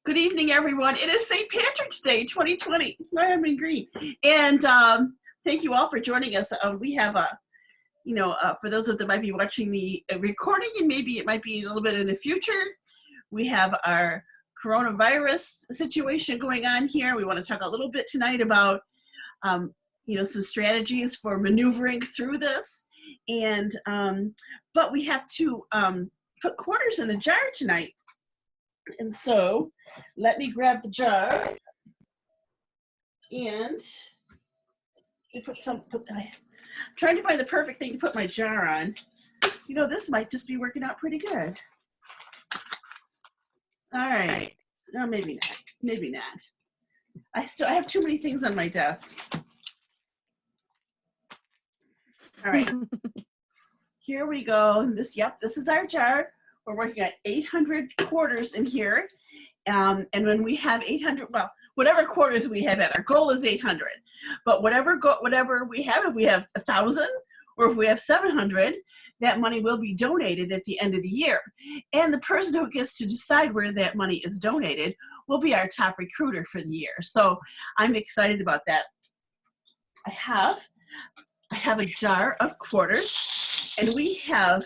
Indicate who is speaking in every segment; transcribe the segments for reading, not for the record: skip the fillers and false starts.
Speaker 1: Good evening, everyone. It is St. Patrick's Day 2020. I'm in green. And thank you all for joining us. We have for those of that might be watching the recording, and maybe it might be a little bit in the future, we have our coronavirus situation going on here. We want to talk a little bit tonight about, some strategies for maneuvering through this. And, but we have to put quarters in the jar tonight. And so let me grab the jar and I'm trying to find the perfect thing to put my jar on. This might just be working out pretty good. All right. No, maybe not. Maybe not. I have too many things on my desk. All right. Here we go. This is our jar. We're working at 800 quarters in here. And when we have 800, well, whatever quarters we have at, our goal is 800. But whatever we have, if we have 1,000 or if we have 700, that money will be donated at the end of the year. And the person who gets to decide where that money is donated will be our top recruiter for the year. So I'm excited about that. I have a jar of quarters, and we have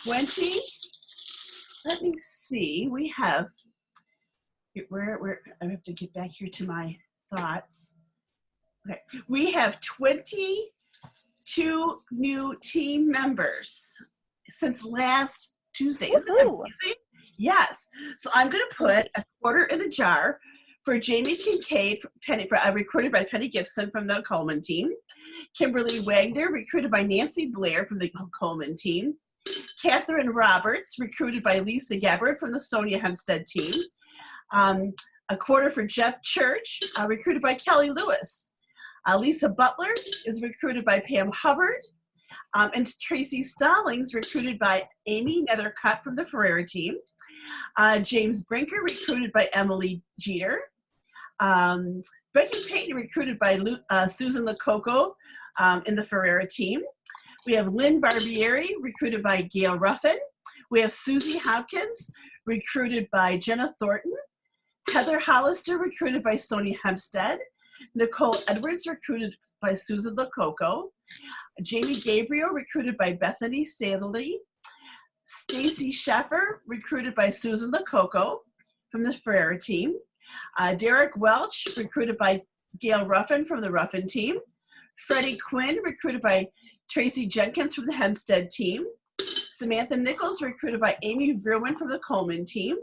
Speaker 1: 20. Let me see. We have where I have to get back here to my thoughts. Okay, we have 22 new team members since last Tuesday. Isn't that amazing? Yes. So I'm going to put a quarter in the jar for Jamie Kincaid, recruited by Penny Gibson from the Coleman team. Kimberly Wagner, recruited by Nancy Blair from the Coleman team. Catherine Roberts, recruited by Lisa Gabbard from the Sonia Hempstead team. A quarter for Jeff Church, recruited by Kelly Lewis. Lisa Butler is recruited by Pam Hubbard. And Tracy Stallings, recruited by Amy Nethercutt from the Ferrera team. James Brinker, recruited by Emily Jeter. Becky Payton, recruited by Susan Lococo in the Ferrera team. We have Lynn Barbieri, recruited by Gail Ruffin. We have Susie Hopkins, recruited by Jenna Thornton. Heather Hollister, recruited by Sonia Hempstead. Nicole Edwards, recruited by Susan Lococo. Jamie Gabriel, recruited by Bethany Sadley. Stacy Sheffer, recruited by Susan Lococo from the Ferrera team. Derek Welch, recruited by Gail Ruffin from the Ruffin team. Freddie Quinn, recruited by Tracy Jenkins from the Hempstead team. Samantha Nichols, recruited by Amy Verwin from the Coleman team.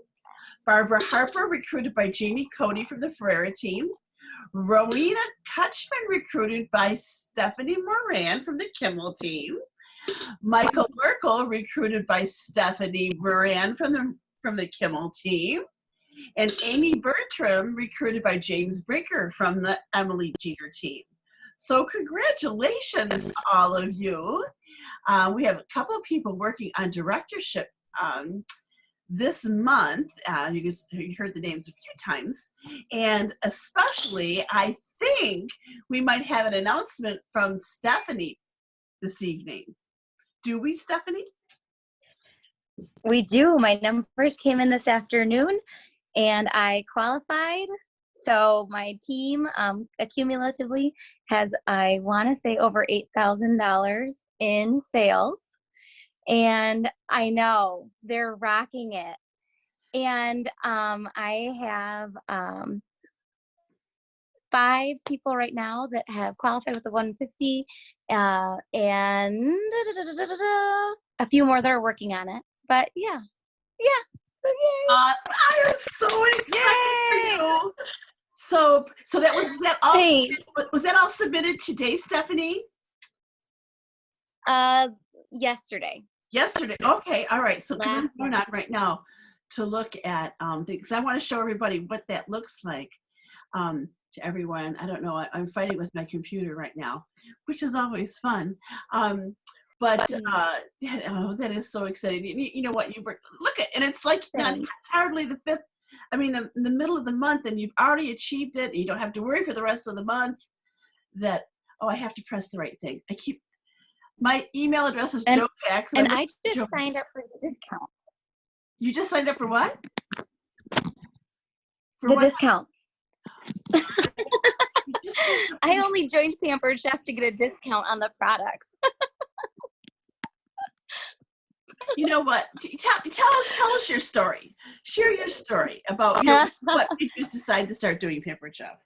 Speaker 1: Barbara Harper, recruited by Jamie Cody from the Ferrera team. Rowena Kutchman, recruited by Stephanie Moran from the Kimmel team. Michael Merkel, recruited by Stephanie Moran from the Kimmel team. And Amy Bertram, recruited by James Brinker from the Emily Jeter team. So congratulations to all of you. We have a couple of people working on directorship this month. You heard the names a few times. And especially, I think we might have an announcement from Stephanie this evening. Do we, Stephanie?
Speaker 2: We do. My numbers came in this afternoon and I qualified. So my team accumulatively has, I want to say, over $8,000 in sales. And I know they're rocking it. And I have 5 people right now that have qualified with the 150 and a few more that are working on it. But yeah. So, yay.
Speaker 1: I am so excited for you. So that was that all submitted today, Stephanie?
Speaker 2: Yesterday.
Speaker 1: Yesterday. Okay. All right. So I'm going on right now to look at because I want to show everybody what that looks like to everyone. I don't know. I'm fighting with my computer right now, which is always fun. But that is so exciting. You know what? Look at, and it's like it's hardly the 5th. I mean, the middle of the month, and you've already achieved it. And you don't have to worry for the rest of the month that, I have to press the right thing. My email address is Joe Pax.
Speaker 2: And I just signed up for the discount.
Speaker 1: You just signed up for what? For
Speaker 2: The
Speaker 1: what?
Speaker 2: discounts. I only joined Pampered Chef to get a discount on the products.
Speaker 1: You know what? Tell us your story. Share your story about what made you decide to start doing Pampered Chef.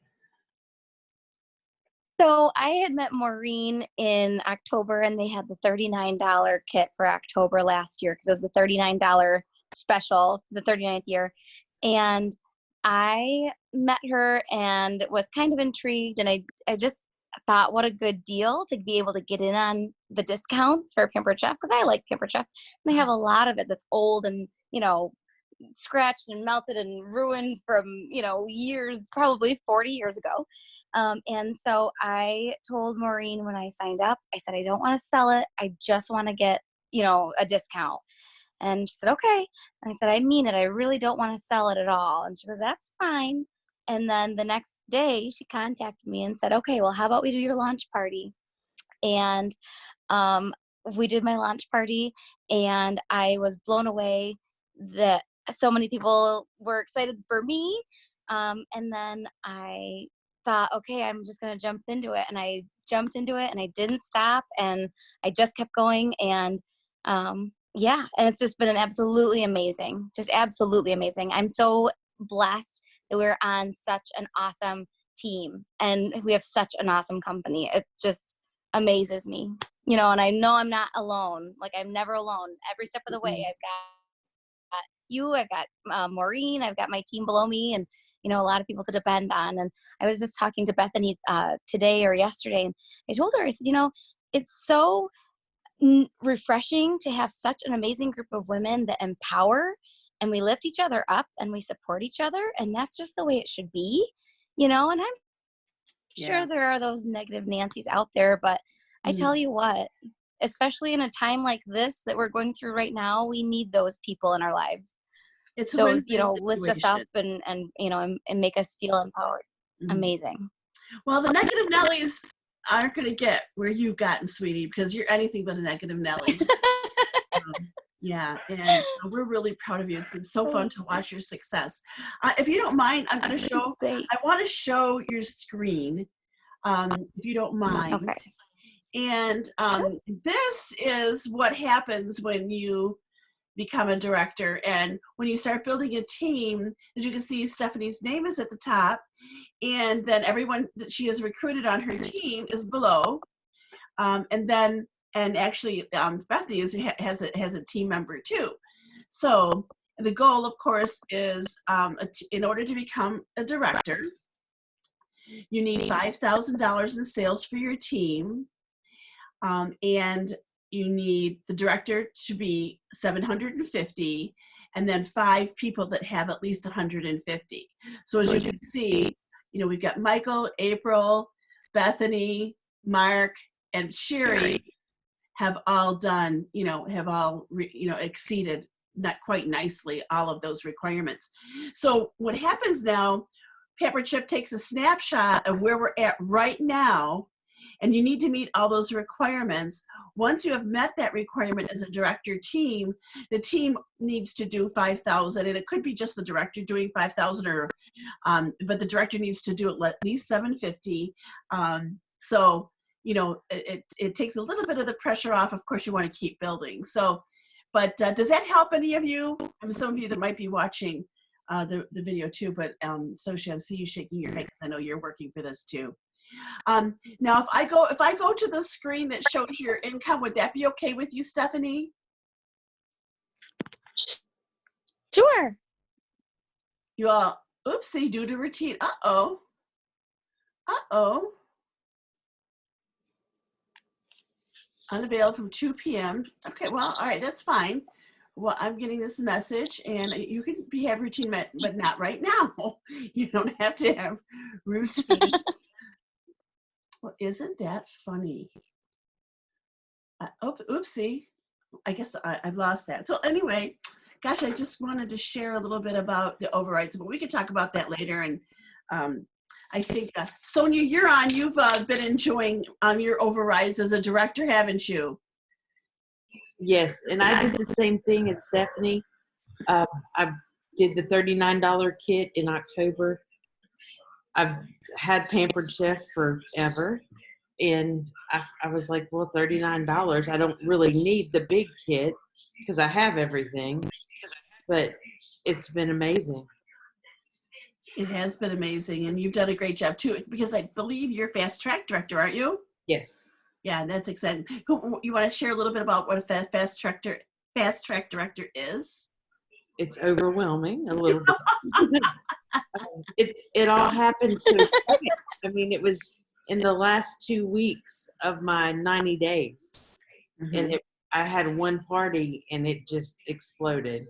Speaker 2: So I had met Maureen in October, and they had the $39 kit for October last year because it was the $39 special, the 39th year. And I met her and was kind of intrigued, and I just thought what a good deal to be able to get in on the discounts for Pampered Chef, because I like Pampered Chef. And they have a lot of it that's old and, scratched and melted and ruined from, years, probably 40 years ago. And so I told Maureen when I signed up, I said, I don't want to sell it. I just want to get, a discount. And she said, okay. And I said, I mean it. I really don't want to sell it at all. And she goes, that's fine. And then the next day she contacted me and said, okay, well, how about we do your launch party? And we did my launch party, and I was blown away that so many people were excited for me. And then I thought, okay, I'm just going to jump into it. And I jumped into it, and I didn't stop, and I just kept going. And yeah, and it's just been absolutely amazing, just absolutely amazing. I'm so blessed that we're on such an awesome team, and we have such an awesome company. It just amazes me, and I know I'm not alone. Like, I'm never alone. Every step of the way, I've got you, I've got Maureen, I've got my team below me, and a lot of people to depend on. And I was just talking to Bethany today or yesterday, and I told her, I said, it's so refreshing to have such an amazing group of women that empower, and we lift each other up, and we support each other, and that's just the way it should be, and I'm sure there are those negative Nancys out there, but I tell you what, especially in a time like this that we're going through right now, we need those people in our lives.
Speaker 1: It's
Speaker 2: those, lift us up and make us feel empowered. Amazing.
Speaker 1: Well, the negative Nellies aren't going to get where you've gotten, sweetie, because you're anything but a negative Nelly. Yeah, and we're really proud of you. It's been so fun to watch your success. If you don't mind, I'm going to show. I want to show your screen, if you don't mind.
Speaker 2: Okay.
Speaker 1: And this is what happens when you become a director, and when you start building a team. As you can see, Stephanie's name is at the top, and then everyone that she has recruited on her team is below, and actually Bethany has a team member too. So the goal, of course, is in order to become a director, you need $5,000 in sales for your team, and you need the director to be 750, and then 5 people that have at least 150. So as you can see, we've got Michael, April, Bethany, Mark, and Sherry have all done, exceeded not quite nicely all of those requirements. So what happens now, Pampered Chef takes a snapshot of where we're at right now, and you need to meet all those requirements. Once you have met that requirement as a director team, the team needs to do 5,000, and it could be just the director doing 5,000, or but the director needs to do at least 750. So it takes a little bit of the pressure off. Of course, you want to keep building. So, but does that help any of you? I mean, some of you that might be watching the video too, but Soshi, I see you shaking your head because I know you're working for this too. Now, if I go to the screen that shows your income, would that be okay with you, Stephanie?
Speaker 2: Sure.
Speaker 1: You all, oopsie, due to routine. Uh-oh. Unavailable from 2 p.m. Okay, well, all right, that's fine. Well, I'm getting this message, and you can have routine, but not right now. You don't have to have routine. Well, isn't that funny? Oopsie. I guess I've lost that. So anyway, gosh, I just wanted to share a little bit about the overrides, but we could talk about that later. And I think, Sonia, you're on. You've been enjoying your overrides as a director, haven't you?
Speaker 3: Yes, and I did the same thing as Stephanie. I did the $39 kit in October. I've had Pampered Chef forever. And I was like, well, $39. I don't really need the big kit because I have everything. But it's been amazing.
Speaker 1: It has been amazing, and you've done a great job too. Because I believe you're fast track director, aren't you?
Speaker 3: Yes.
Speaker 1: Yeah, that's exciting. You want to share a little bit about what a fast track director is?
Speaker 3: It's overwhelming a little bit. It all happened so quick. I mean, it was in the last 2 weeks of my 90 days, and I had one party, and it just exploded.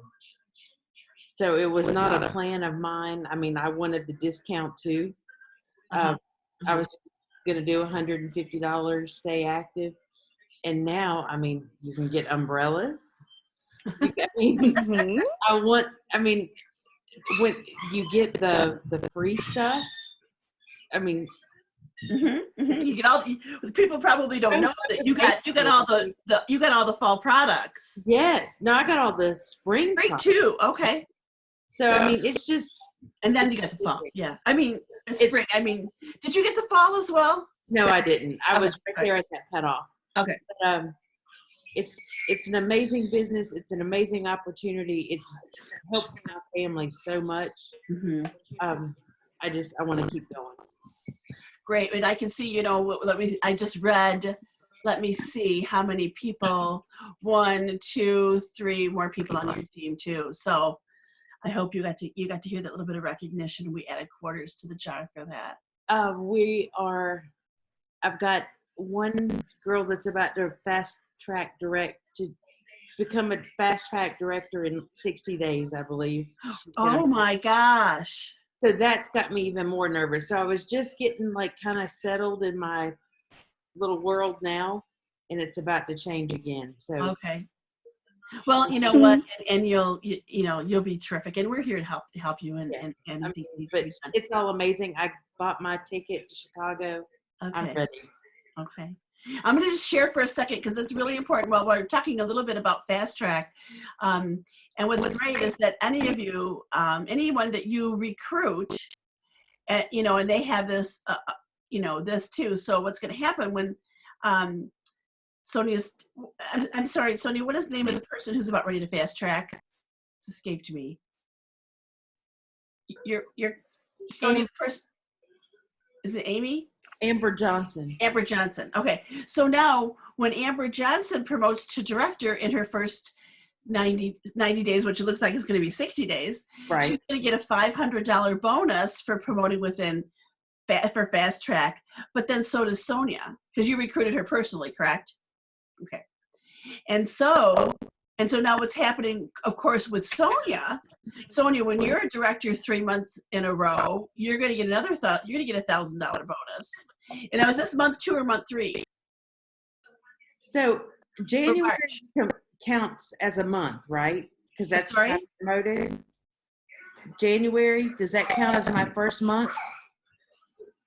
Speaker 3: So it was not a plan of mine. I mean, I wanted the discount too. I was going to do $150, stay active. And now, I mean, you can get umbrellas. I mean, when you get the free stuff, I mean,
Speaker 1: you get all the people probably don't know that you got all the fall products.
Speaker 3: Yes. No, I got all the spring
Speaker 1: too. Okay.
Speaker 3: So I mean, it's just,
Speaker 1: and then you got the fall. Yeah. I mean, spring. I mean, did you get the fall as well?
Speaker 3: No, I didn't. I was right there at that cutoff.
Speaker 1: Okay.
Speaker 3: But, it's an amazing business. It's an amazing opportunity. It's helping my family so much. I want to keep going.
Speaker 1: Great. And I can see, I just read, let me see how many people, 1, 2, 3 more people on your team too. So I hope you got to hear that little bit of recognition. We added quarters to the jar for that.
Speaker 3: I've got one girl that's about to fast track become a fast track director in 60 days, I believe.
Speaker 1: Oh my gosh.
Speaker 3: So that's got me even more nervous. So I was just getting like kind of settled in my little world now, and it's about to change again. So
Speaker 1: okay. Well, you know what, and you'll be terrific, and we're here to help you and anything needs to be done.
Speaker 3: It's all amazing. I bought my ticket to Chicago.
Speaker 1: Okay.
Speaker 3: I'm ready.
Speaker 1: Okay. I'm going to just share for a second because it's really important. Well, we're talking a little bit about Fast Track. And what's great is that any of you, anyone that you recruit, and they have this, this too. So what's going to happen when Sonia's, I'm sorry, Sonia, what is the name of the person who's about ready to fast track? It's escaped me. You're Sonia, the person, is it Amy?
Speaker 3: Amber Johnson.
Speaker 1: Amber Johnson. Okay. So now when Amber Johnson promotes to director in her first 90 days, which it looks like it's going to be 60 days,
Speaker 3: right,
Speaker 1: she's going to get a $500 bonus for promoting for Fast Track. But then so does Sonia, because you recruited her personally, correct? Okay. And so now what's happening, of course, with Sonia, when you're a director 3 months in a row, you're going to get you're going to get a $1,000 bonus. And now is this month 2 or month 3?
Speaker 3: So January counts as a month, right? Because that's
Speaker 1: right.
Speaker 3: I promoted. January, does that count as my first month?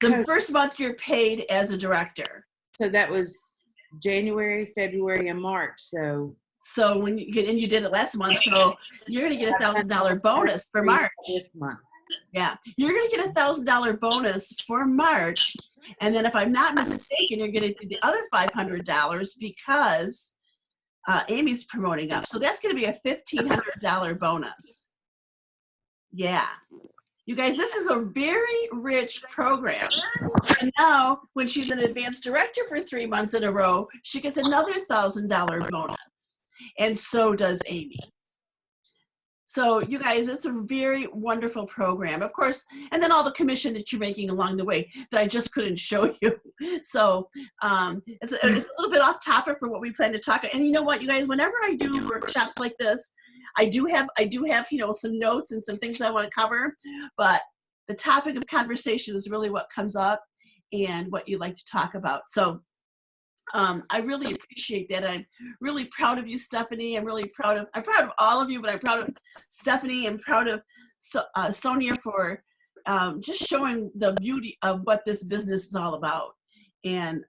Speaker 1: The first month you're paid as a director.
Speaker 3: So that was January, February, and March.
Speaker 1: So when you did it last month, so you're going to get a $1,000 bonus for March.
Speaker 3: This month.
Speaker 1: Yeah, you're going to get a $1,000 bonus for March, and then if I'm not mistaken, you're going to get the other $500 because Amy's promoting up. So that's going to be a $1,500 bonus. Yeah. You guys, this is a very rich program. And now, when she's an advanced director for 3 months in a row, she gets another $1,000 bonus. And so does Amy. So you guys, it's a very wonderful program, of course, and then all the commission that you're making along the way that I just couldn't show you. So it's a little bit off topic for what we plan to talk about. And you know what, you guys, whenever I do workshops like this, I do have some notes and some things I want to cover, but the topic of conversation is really what comes up and what you like to talk about. So I really appreciate that. I'm really proud of you, Stephanie. I'm proud of all of you, but I'm proud of Stephanie. I'm proud of Sonia for just showing the beauty of what this business is all about. And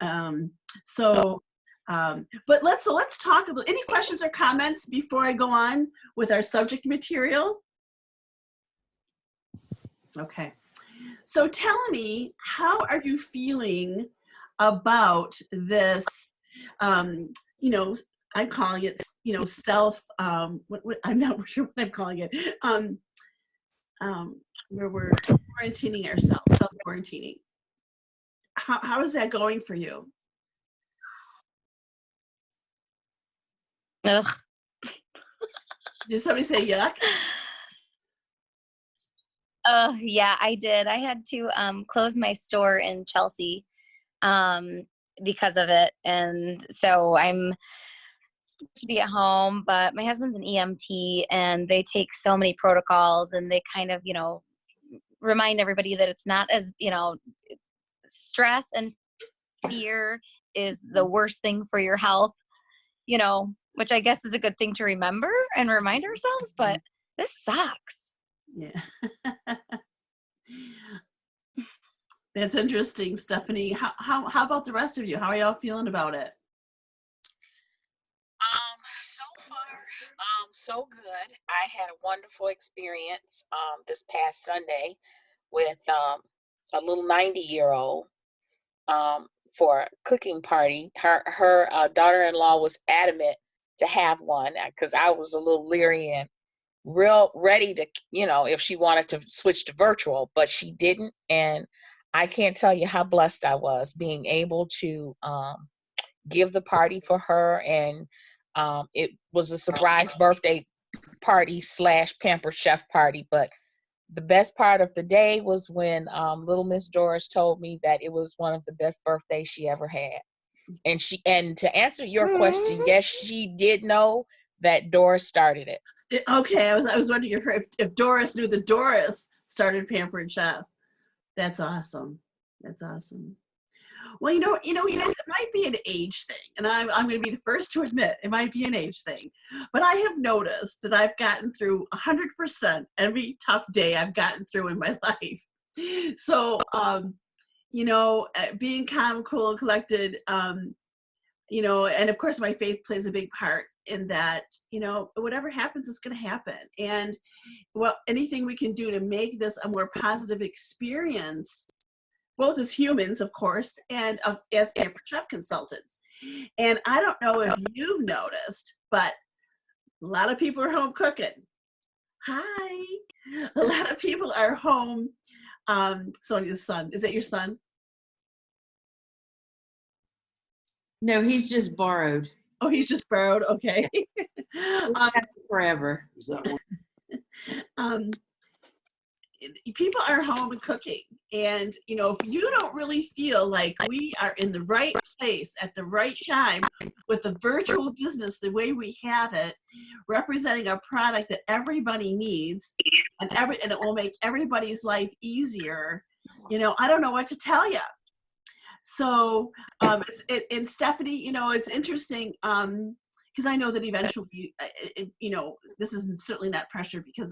Speaker 1: but let's talk about any questions or comments before I go on with our subject material. Okay. So tell me, how are you feeling about this? You know, I'm calling it, self. I'm not sure what I'm calling it. Where we're quarantining ourselves, self quarantining. How is that going for you?
Speaker 2: Ugh.
Speaker 1: Did somebody say yuck?
Speaker 2: Yeah, I did. I had to close my store in Chelsea because of it. And so I'm to be at home, but my husband's an EMT and they take so many protocols and they kind of, remind everybody that it's not as, stress and fear is the worst thing for your health, which I guess is a good thing to remember and remind ourselves, but this sucks.
Speaker 1: Yeah. That's interesting, Stephanie. How about the rest of you? How are y'all feeling about it?
Speaker 4: So far, so good. I had a wonderful experience this past Sunday with a little 90-year-old for a cooking party. Her daughter-in-law was adamant to have one because I was a little leery and real ready to, if she wanted to switch to virtual, but she didn't. And I can't tell you how blessed I was being able to give the party for her. And it was a surprise birthday party / Pampered Chef party. But the best part of the day was when little Miss Doris told me that it was one of the best birthdays she ever had. And to answer your question, yes, she did know that Doris started it.
Speaker 1: Okay, I was wondering if Doris knew that Doris started Pampered Chef. That's awesome. That's awesome. Well, guys, it might be an age thing, and I'm going to be the first to admit it might be an age thing. But I have noticed that I've gotten through 100% every tough day I've gotten through in my life. So, being calm, cool, and collected, and of course my faith plays a big part in that. Whatever happens is going to happen, and anything we can do to make this a more positive experience, both as humans, of course, and as Pampered Chef consultants. And I don't know if you've noticed, but a lot of people are home cooking. Hi. A lot of people are home. Sonia's son. Is that your son?
Speaker 3: No, he's just borrowed.
Speaker 1: Oh, he's just borrowed. Okay.
Speaker 3: Forever.
Speaker 1: People are home and cooking, and if you don't really feel like we are in the right place at the right time with the virtual business the way we have it, representing a product that everybody needs, and it will make everybody's life easier, I don't know what to tell you. So and Stephanie, it's interesting because I know that eventually this is certainly not pressure, because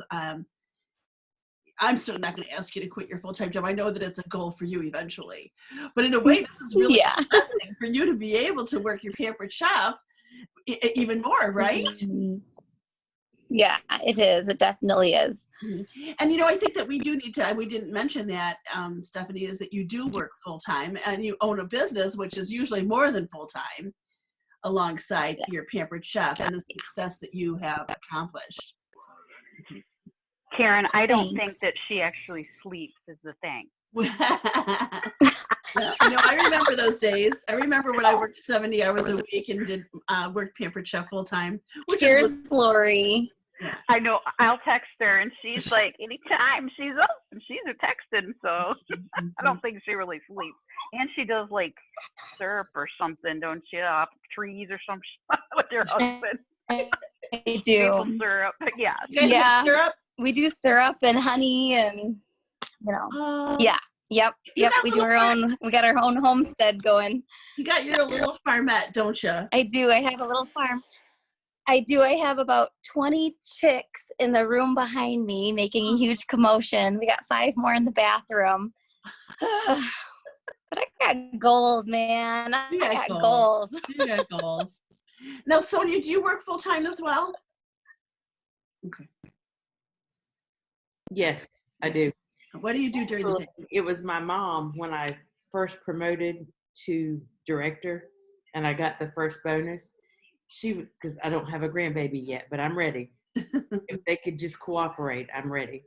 Speaker 1: I'm certainly not going to ask you to quit your full-time job. I know that it's a goal for you eventually. But in a way, this is really a blessing for you to be able to work your Pampered Chef even more, right?
Speaker 2: Yeah, it is. It definitely is.
Speaker 1: And, I think that we do need to, we didn't mention that, Stephanie, is that you do work full-time and you own a business, which is usually more than full-time, alongside your Pampered Chef and the success that you have accomplished.
Speaker 5: Karen, I don't think that she actually sleeps is the thing.
Speaker 1: I remember those days. I remember when I worked 70 hours a week and did work Pampered Chef full time.
Speaker 2: Cheers, Lori.
Speaker 1: Yeah.
Speaker 5: I know. I'll text her, and she's like, anytime she's up, and she's texting. So I don't think she really sleeps. And she does like syrup or something, don't you? Off trees or some with your husband.
Speaker 2: I do.
Speaker 5: Maple syrup. Yeah.
Speaker 2: Yeah.
Speaker 1: Syrup?
Speaker 2: We do syrup and honey and, yeah. Yep. We do our own, we got our own homestead going.
Speaker 1: You got your little farmette, don't you?
Speaker 2: I do. I have a little farm. I do. I have about 20 chicks in the room behind me making a huge commotion. We got 5 more in the bathroom. But I got goals, man. I got goals.
Speaker 1: You got goals. Now, Sonia, do you work full time as well? Okay.
Speaker 3: Yes, I do.
Speaker 1: What do you do during the day?
Speaker 3: It was my mom when I first promoted to director and I got the first bonus. Because I don't have a grandbaby yet, but I'm ready. If they could just cooperate, I'm ready.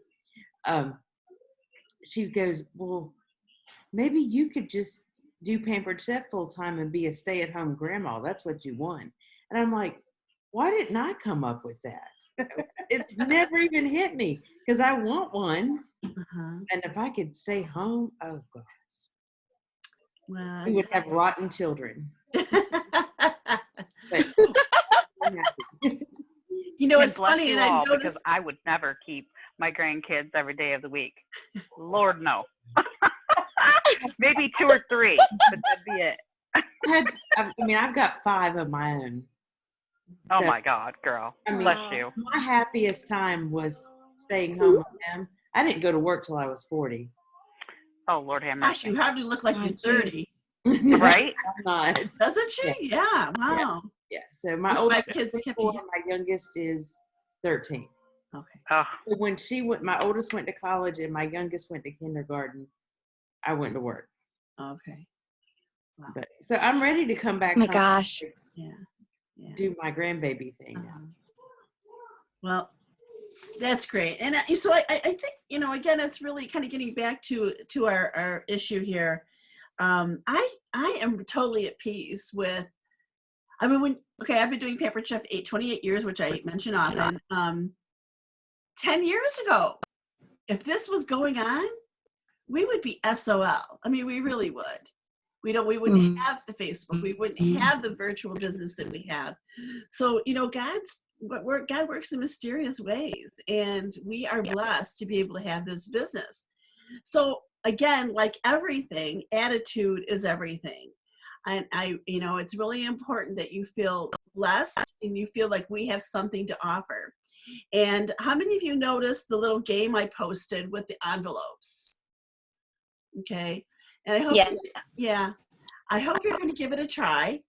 Speaker 3: She goes, well, maybe you could just do Pampered Chef full time and be a stay-at-home grandma. That's what you want. And I'm like, why didn't I come up with that? It's never even hit me because I want one.
Speaker 1: Uh-huh.
Speaker 3: And if I could stay home, oh God,
Speaker 1: Well,
Speaker 3: we would have rotten children. But
Speaker 1: you know,
Speaker 5: And
Speaker 1: it's
Speaker 5: bless
Speaker 1: funny,
Speaker 5: you
Speaker 1: and
Speaker 5: all,
Speaker 1: I've noticed.
Speaker 5: because I would never keep my grandkids every day of the week. Lord, no. Maybe 2 or 3, but that'd be it.
Speaker 3: I've got 5 of my own.
Speaker 5: Oh
Speaker 3: So,
Speaker 5: my God, girl.
Speaker 3: I mean,
Speaker 5: Bless you.
Speaker 3: my happiest time was staying home with them. I didn't go to work till I was 40.
Speaker 5: Oh, Lord have
Speaker 1: Gosh,
Speaker 5: mercy.
Speaker 1: you hardly look like you're 30.
Speaker 5: Right?
Speaker 3: I'm not.
Speaker 1: Doesn't she? Yeah. Wow.
Speaker 3: Yeah. So my
Speaker 1: Those
Speaker 3: oldest
Speaker 1: 5 kids
Speaker 3: is
Speaker 1: kept
Speaker 3: 24,
Speaker 1: you.
Speaker 3: my youngest is 13.
Speaker 1: Okay.
Speaker 5: Oh,
Speaker 3: So when my oldest went to college and my youngest went to kindergarten, I went to work.
Speaker 1: Okay. Wow.
Speaker 3: But so I'm ready to come back
Speaker 2: Oh my
Speaker 3: home
Speaker 2: gosh.
Speaker 1: Yeah. Yeah.
Speaker 3: do my grandbaby thing now.
Speaker 1: Uh-huh. Well, that's great. And so I think, you know, again, it's really kind of getting back to our issue here. I am totally at peace with, I mean, I've been doing Pampered Chef 28 years, which I mention often. 10 years ago, if this was going on, we would be SOL. I mean, we really would. We wouldn't have the Facebook. We wouldn't have the virtual business that we have. So, you know, God works in mysterious ways, and we are blessed to be able to have this business. So again, like everything, attitude is everything. And you know, it's really important that you feel blessed and you feel like we have something to offer. And how many of you noticed the little game I posted with the envelopes? Okay. And I hope, I hope you're going to give it a try.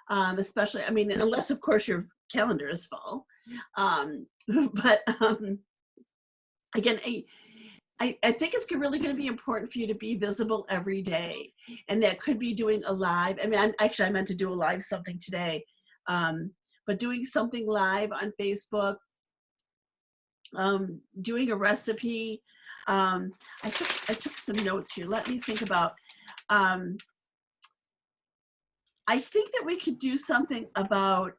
Speaker 1: Especially, I mean, unless of course your calendar is full. But again, I think it's really going to be important for you to be visible every day. And that could be doing a live. I mean, I meant to do a live something today. But doing something live on Facebook, doing a recipe. I took some notes here. Let me think about, I think that we could do something about,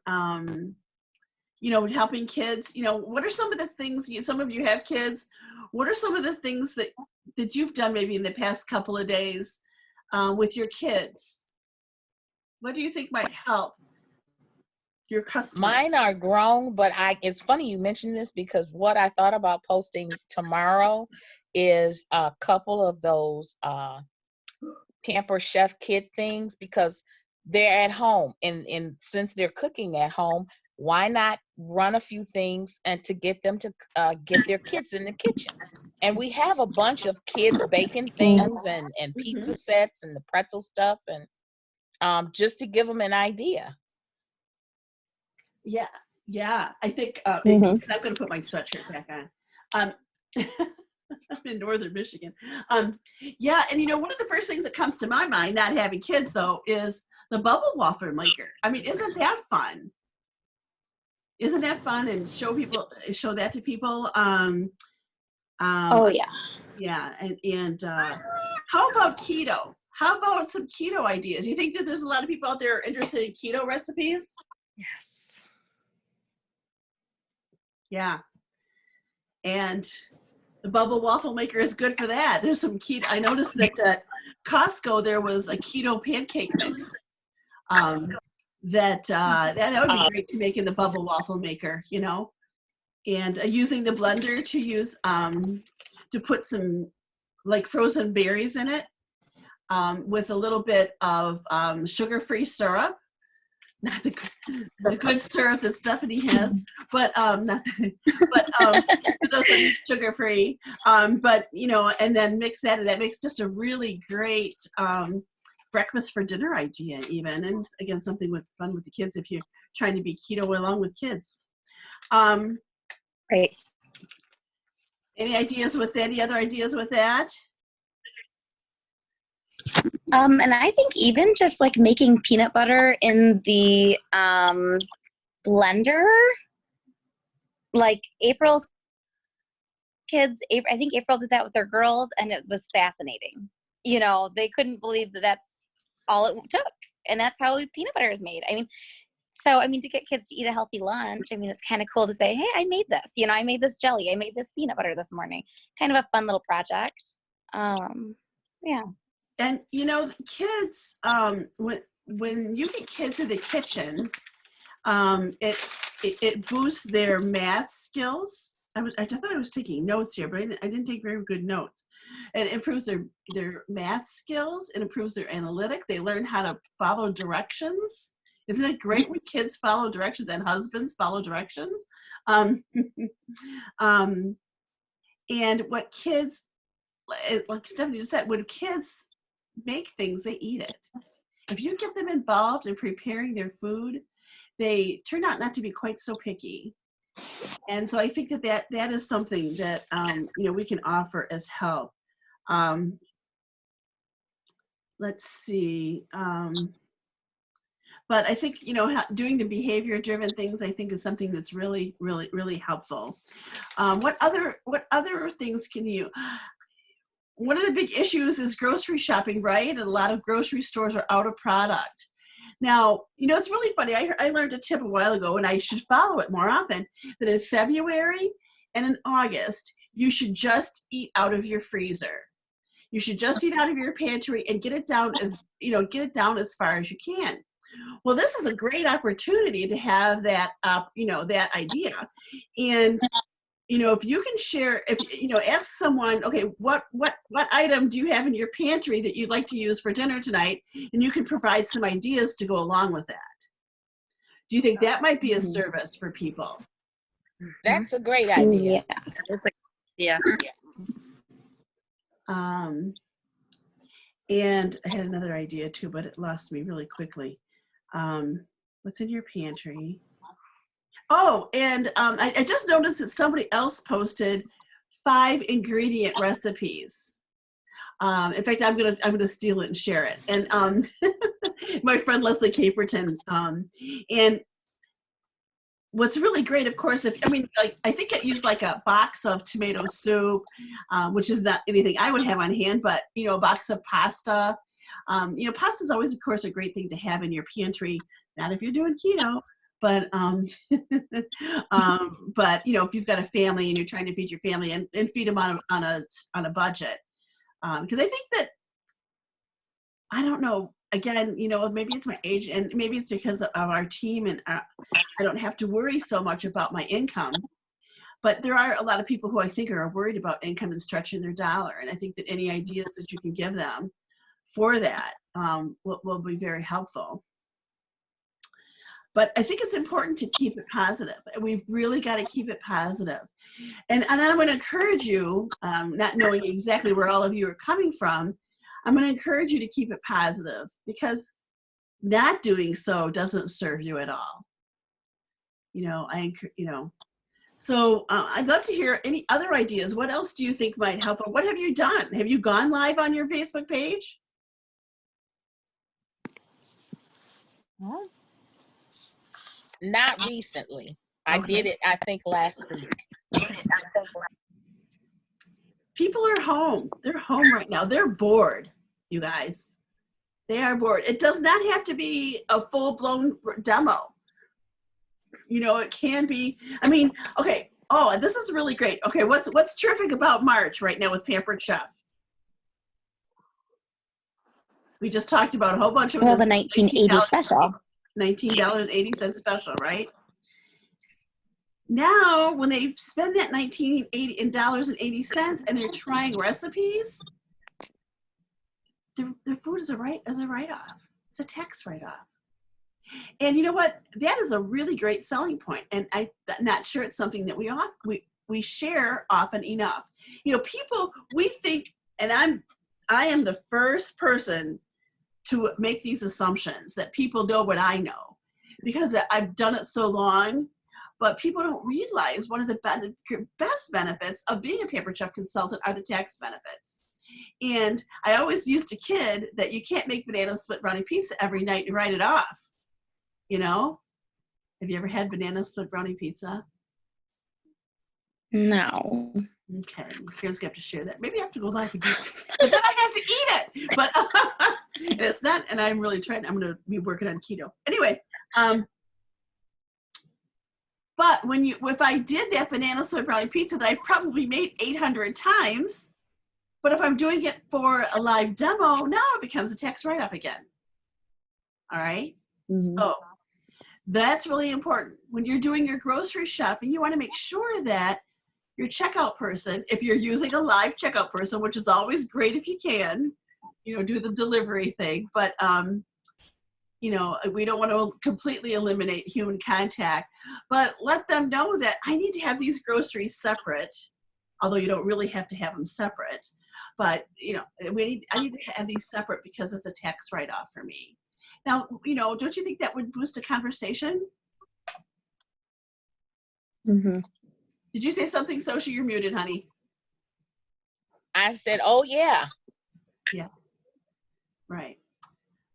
Speaker 1: you know, helping kids. You know, what are some of the things, some of you have kids, what are some of the things that you've done maybe in the past couple of days with your kids? What do you think might help your customers?
Speaker 4: Mine are grown, but it's funny you mentioned this because what I thought about posting tomorrow is a couple of those Pampered Chef kit things, because they're at home, and since they're cooking at home, why not run a few things and to get them to get their kids in the kitchen? And we have a bunch of kids baking things and pizza sets and the pretzel stuff, and just to give them an idea.
Speaker 1: Yeah. I think I'm going to put my sweatshirt back on. I'm in northern Michigan. Yeah, and you know, one of the first things that comes to my mind, not having kids though, is the bubble waffle maker. I mean, isn't that fun? Isn't that fun? And show that to people.
Speaker 2: Oh yeah.
Speaker 1: Yeah, and how about keto? How about some keto ideas? You think that there's a lot of people out there interested in keto recipes?
Speaker 2: Yes.
Speaker 1: Yeah. And the bubble waffle maker is good for that. There's some keto. I noticed that at Costco there was a keto pancake mix. That would be great to make in the bubble waffle maker, you know, and using the blender to use to put some like frozen berries in it with a little bit of sugar-free syrup. Not the good syrup that Stephanie has, but those sugar-free. But you know, and then mix that, and that makes just a really great breakfast for dinner idea, even. And again, something with fun with the kids if you're trying to be keto along with kids.
Speaker 2: Right.
Speaker 1: Any ideas with any other ideas with that?
Speaker 2: And I think even just like making peanut butter in the blender, like April's kids, I think April did that with her girls, and it was fascinating. You know, they couldn't believe that that's all it took, and that's how peanut butter is made. I mean, so I mean, to get kids to eat a healthy lunch, I mean, it's kind of cool to say, hey, I made this. You know, I made this jelly. I made this peanut butter this morning. Kind of a fun little project. Yeah.
Speaker 1: And you know, kids, when you get kids in the kitchen, it boosts their math skills. I thought I was taking notes here, but I didn't take very good notes. It improves their math skills. It improves their analytic. They learn how to follow directions. Isn't it great when kids follow directions and husbands follow directions? And what kids, like Stephanie just said, when kids make things, they eat it. If you get them involved in preparing their food, they turn out not to be quite so picky. And so I think that is something that you know, we can offer as help. Let's see. But I think, you know, doing the behavior-driven things, I think, is something that's really, really, really helpful. What other things can you? One of the big issues is grocery shopping, right? And a lot of grocery stores are out of product. Now, you know, it's really funny. I learned a tip a while ago, and I should follow it more often, that in February and in August, you should just eat out of your freezer. You should just eat out of your pantry and get it down as far as you can. Well, this is a great opportunity to have that, you know, that idea. And you know, if you can share, if you know, ask someone, okay, what item do you have in your pantry that you'd like to use for dinner tonight, and you can provide some ideas to go along with that. Do you think that might be a service for people?
Speaker 4: That's a great idea.
Speaker 2: Yeah.
Speaker 1: And I had another idea too, but it lost me really quickly. What's in your pantry? Oh, and I just noticed that somebody else posted 5 ingredient recipes. In fact, I'm gonna steal it and share it. And my friend Leslie Caperton. And what's really great, of course, I think it used like a box of tomato soup, which is not anything I would have on hand, but you know, a box of pasta. You know, pasta is always, of course, a great thing to have in your pantry. Not if you're doing keto. But but you know, if you've got a family and you're trying to feed your family and feed them on a budget, because I think that, I don't know, again, you know, maybe it's my age and maybe it's because of our team, and I don't have to worry so much about my income. But there are a lot of people who I think are worried about income and stretching their dollar, and I think that any ideas that you can give them for that will be very helpful. But I think it's important to keep it positive. We've really got to keep it positive. And I'm going to encourage you, not knowing exactly where all of you are coming from, I'm going to encourage you to keep it positive, because not doing so doesn't serve you at all. You know, so I'd love to hear any other ideas. What else do you think might help? Or what have you done? Have you gone live on your Facebook page?
Speaker 2: What?
Speaker 4: Not recently. I
Speaker 1: Okay.
Speaker 4: did it, I think, last week.
Speaker 1: People are home. They're home right now. They're bored, you guys. They are bored. It does not have to be a full-blown demo. You know, it can be, I mean, okay. Oh, this is really great. Okay, what's terrific about March right now with Pampered Chef? We just talked about a whole bunch of
Speaker 2: Well,
Speaker 1: this
Speaker 2: the 1980 special.
Speaker 1: $19.80 special, right? Now, when they spend that $19.80 and they're trying recipes, their food is a write-off. It's a tax write-off. And you know what? That is a really great selling point. And I'm not sure it's something that we share often enough. You know, people, we think, and I am the first person to make these assumptions that people know what I know, because I've done it so long. But people don't realize one of the best benefits of being a Pampered Chef consultant are the tax benefits. And I always used to kid that you can't make banana split brownie pizza every night and write it off. You know? Have you ever had banana split brownie pizza?
Speaker 2: No.
Speaker 1: Okay, Karen's gonna have to share that. Maybe I have to go live again, but then I have to eat it. But and it's not. And I'm really trying. I'm gonna be working on keto anyway. But if I did that banana split brownie pizza that I've probably made 800 times, but if I'm doing it for a live demo, now it becomes a tax write-off again. All right.
Speaker 2: Mhm.
Speaker 1: So that's really important. When you're doing your grocery shopping, you want to make sure that your checkout person, if you're using a live checkout person, which is always great if you can, do the delivery thing. But, we don't want to completely eliminate human contact, but let them know that I need to have these groceries separate, although you don't really have to have them separate. But, I need to have these separate because it's a tax write-off for me. Now, don't you think that would boost a conversation?
Speaker 2: Mhm.
Speaker 1: Did you say something, Soshi? You're muted, honey.
Speaker 4: I said, oh yeah.
Speaker 1: Right.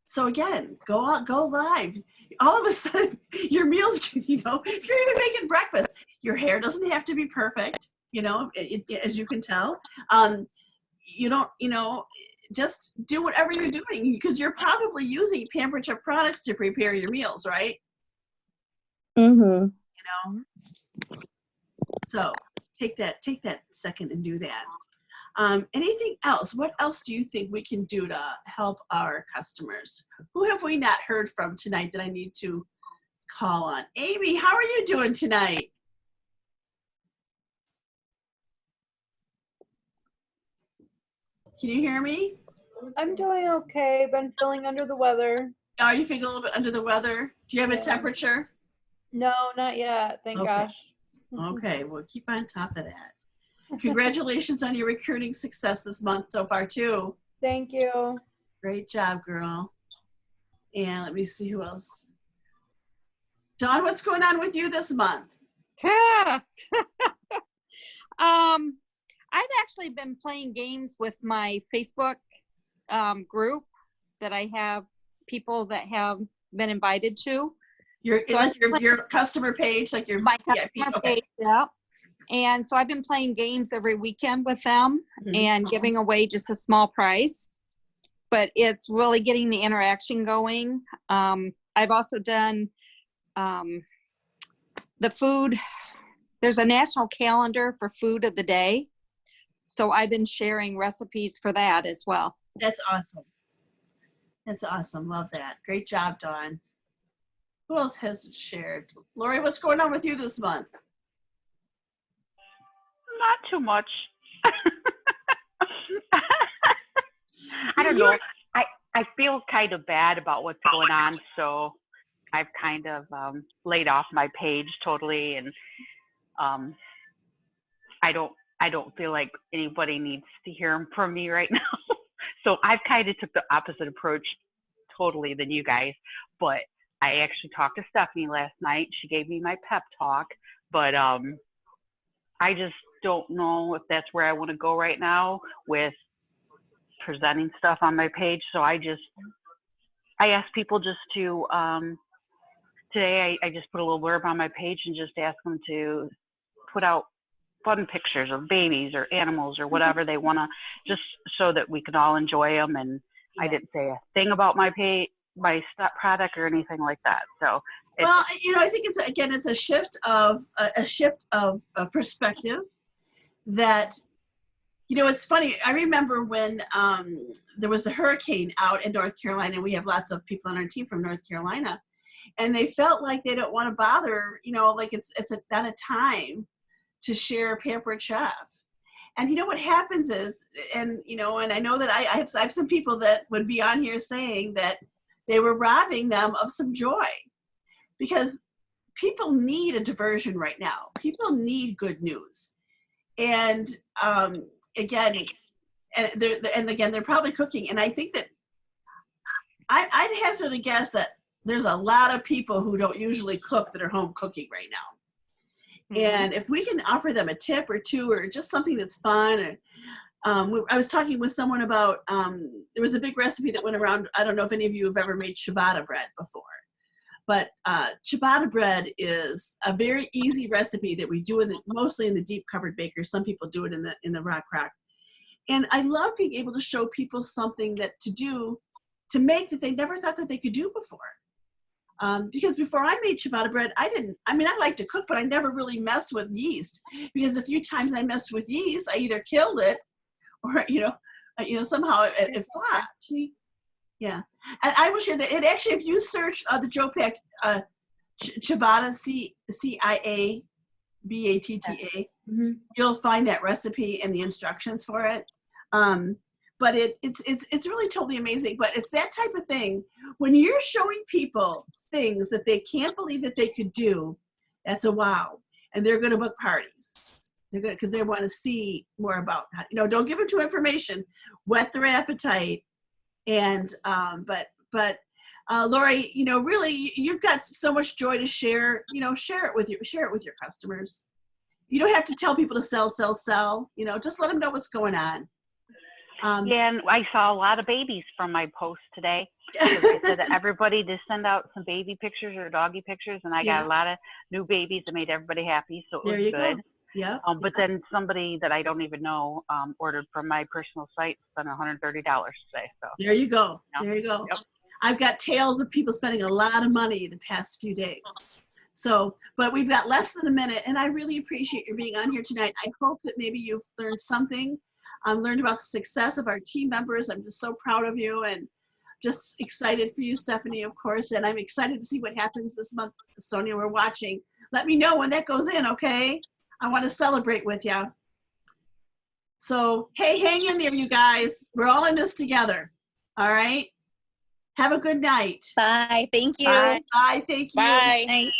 Speaker 1: So again, go out, go live. All of a sudden, your meals, if you're even making breakfast, your hair doesn't have to be perfect, as you can tell. You don't, just do whatever you're doing because you're probably using Pampered Chef products to prepare your meals, right?
Speaker 2: Mhm.
Speaker 1: So take that second and do that. Anything else? What else do you think we can do to help our customers? Who have we not heard from tonight that I need to call on? Amy, how are you doing tonight? Can you hear me?
Speaker 6: I'm doing okay. Been feeling under the weather.
Speaker 1: Are you feeling a little bit under the weather? Do you have a temperature?
Speaker 6: No, not yet. Thank
Speaker 1: Okay.
Speaker 6: gosh.
Speaker 1: Okay, well, keep on top of that. Congratulations on your recruiting success this month so far, too.
Speaker 6: Thank you.
Speaker 1: Great job, girl. And let me see who else. Dawn, what's going on with you this month?
Speaker 7: I've actually been playing games with my Facebook group that I have people that have been invited to.
Speaker 1: Your customer page, like your
Speaker 7: My
Speaker 1: VIP?
Speaker 7: customer
Speaker 1: Okay.
Speaker 7: page, yeah. And so I've been playing games every weekend with them and giving away just a small prize. But it's really getting the interaction going. I've also done the food. There's a national calendar for food of the day. So I've been sharing recipes for that as well.
Speaker 1: That's awesome. That's awesome. Love that. Great job, Dawn. Who else has shared? Lori, what's going on with you this month?
Speaker 5: Not too much. I don't know. I feel kind of bad about what's going on, so I've kind of laid off my page totally, and I don't feel like anybody needs to hear from me right now. So I've kind of took the opposite approach totally than you guys. But I actually talked to Stephanie last night. She gave me my pep talk, but I just don't know if that's where I want to go right now with presenting stuff on my page. So I asked people just to, today I just put a little blurb on my page and just asked them to put out fun pictures of babies or animals or whatever they want to, just so that we can all enjoy them. And I didn't say a thing about my page, my product or anything like that. So
Speaker 1: well, I think it's a shift of perspective that, it's funny. I remember when there was the hurricane out in North Carolina, and we have lots of people on our team from North Carolina, and they felt like they don't want to bother, like it's not a time to share Pampered Chef. And what happens is, and I know that I have some people that would be on here saying that they were robbing them of some joy, because people need a diversion right now. People need good news. And again, they're probably cooking. And I think that I'd hazard a guess that there's a lot of people who don't usually cook that are home cooking right now. And if we can offer them a tip or two or just something that's fun. And I was talking with someone about, there was a big recipe that went around. I don't know if any of you have ever made ciabatta bread before. But ciabatta bread is a very easy recipe that we do mostly in the deep covered bakers. Some people do it in the rock crock. And I love being able to show people something to make that they never thought that they could do before. Because before I made ciabatta bread, I like to cook, but I never really messed with yeast. Because a few times I messed with yeast, I either killed it or, somehow it flopped. Yeah, and I will share that it actually, if you search the Joe Pack ciabatta, CIABATTA, you'll find that recipe and the instructions for it. But it's really totally amazing. But it's that type of thing when you're showing people things that they can't believe that they could do. That's a wow, and they're going to book parties. They're good because they want to see more about. Don't give them too information. Whet their appetite. And but Lori, really, you've got so much joy to share. Share it with your customers. You don't have to tell people to sell. Just let them know what's going on.
Speaker 5: Yeah, and I saw a lot of babies from my post today. They said that everybody to send out some baby pictures or doggy pictures, and I got a lot of new babies that made everybody happy. So it was good.
Speaker 1: Yeah.
Speaker 5: But then somebody that I don't even know ordered from my personal site, spent $130 today. So
Speaker 1: there you go.
Speaker 5: Yeah.
Speaker 1: There you go.
Speaker 5: Yep.
Speaker 1: I've got tales of people spending a lot of money the past few days. So, but we've got less than a minute, and I really appreciate your being on here tonight. I hope that maybe you've learned something. Learned about the success of our team members. I'm just so proud of you and just excited for you, Stephanie, of course. And I'm excited to see what happens this month. Sonia, we're watching. Let me know when that goes in, okay? I want to celebrate with you. So, hey, hang in there, you guys. We're all in this together. All right? Have a good night.
Speaker 2: Bye. Thank you.
Speaker 7: Bye.
Speaker 1: Bye. Thank you.
Speaker 4: Bye.
Speaker 2: Night.